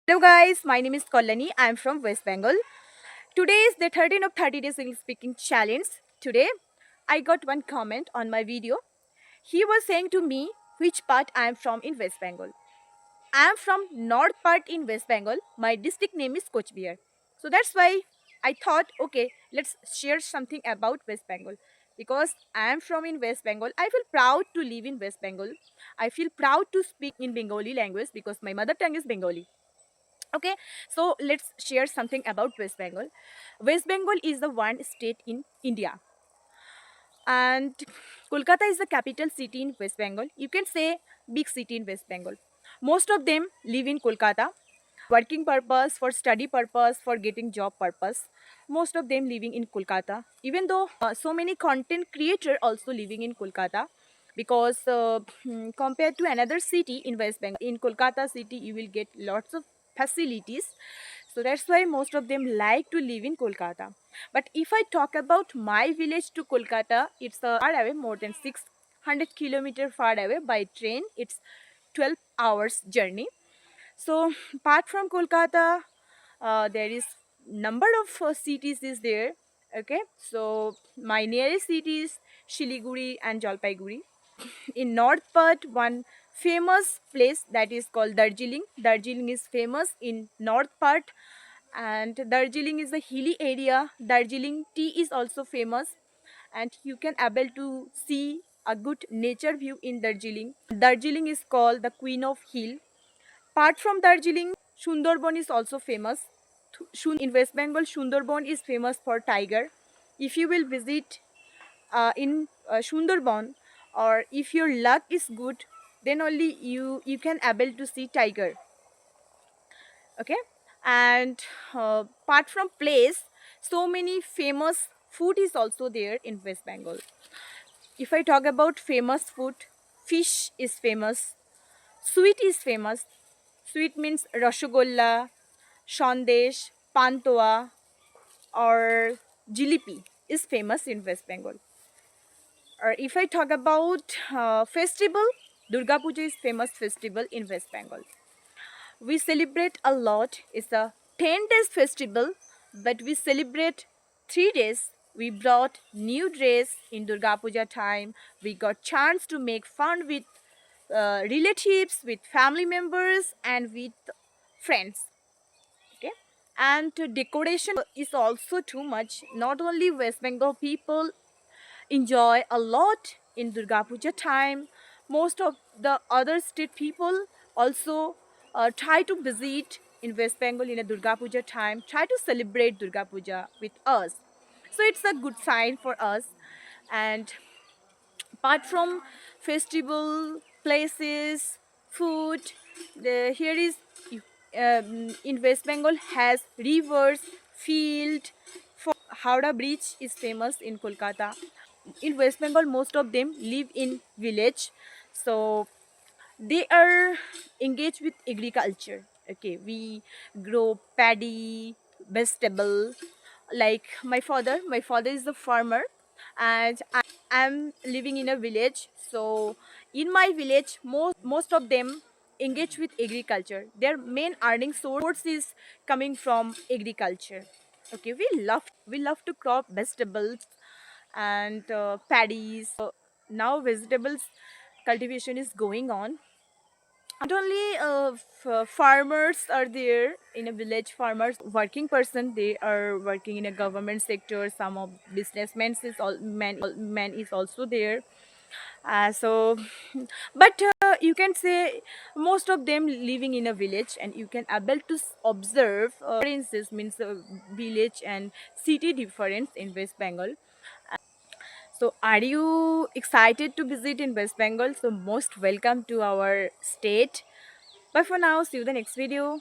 Hello guys, my name is Kollani. I am from West Bengal. Today is the 13 of 30 days English speaking challenge. Today I got one comment on my video. He was saying to me which part I am from in West Bengal. I am from north part in West Bengal. My district name is Coach Bihar. So that's why I thought, okay, let's share something about West Bengal. Because I am from in West Bengal, I feel proud to live in West Bengal. I feel proud to speak in Bengali language because my mother tongue is Bengali. Okay, so let's share something about West Bengal. West Bengal is the one state in India, and Kolkata is the capital city in West Bengal. You can say big city in West Bengal. Most of them live in Kolkata, working purpose, for study purpose, for getting job purpose. Most of them living in Kolkata, even though so many content creator also living in Kolkata, because compared to another city in West Bengal, in Kolkata city you will get lots of facilities. So that's why most of them like to live in Kolkata. But if I talk about my village to Kolkata, it's far away, more than 600 kilometer far away by train. It's 12 hours journey. So apart from Kolkata, there is number of cities is there. Okay, so my nearest city is Shiliguri and Jalpaiguri. In north part, one famous place that is called Darjeeling. Darjeeling is famous in north part, and Darjeeling is a hilly area. Darjeeling tea is also famous, and you can able to see a good nature view in Darjeeling. Darjeeling is called the Queen of Hill. Apart from Darjeeling, Sundarban is also famous. In West Bengal, Sundarban is famous for tiger. If you will visit in Sundarban, or if your luck is good, then only you can able to see tiger. Okay, and apart from place, so many famous food is also there in West Bengal. If I talk about famous food, fish is famous, sweet is famous. Sweet means rasgulla, sandesh, pantoa, or jilipi is famous in West Bengal. Or if I talk about festival, Durga Puja is famous festival in West Bengal. We celebrate a lot. It's a 10 days festival, but we celebrate 3 days. We brought new dress in Durga Puja time. We got chance to make fun with relatives, with family members, and with friends. Okay, and decoration is also too much. Not only West Bengal people enjoy a lot in Durga Puja time, most of the other state people also try to visit in West Bengal in a Durga Puja time, try to celebrate Durga Puja with us. So it's a good sign for us. And apart from festival, places, food, here is in West Bengal has rivers, field. For Howrah Bridge is famous in Kolkata. In West Bengal, most of them live in village, so they are engaged with agriculture. Okay, we grow paddy, vegetable. Like my father is a farmer, and I'm living in a village. So in my village, most of them engage with agriculture. Their main earning source is coming from agriculture. Okay, we love to crop vegetables and paddies. Now vegetables cultivation is going on. Not only farmers are there in a village, farmers, working person, they are working in a government sector. Some of businessmen is man is also there. So but you can say most of them living in a village, and you can able to observe differences, means village and city difference in West Bengal. So are you excited to visit in West Bengal? So most welcome to our state. Bye for now. See you the next video.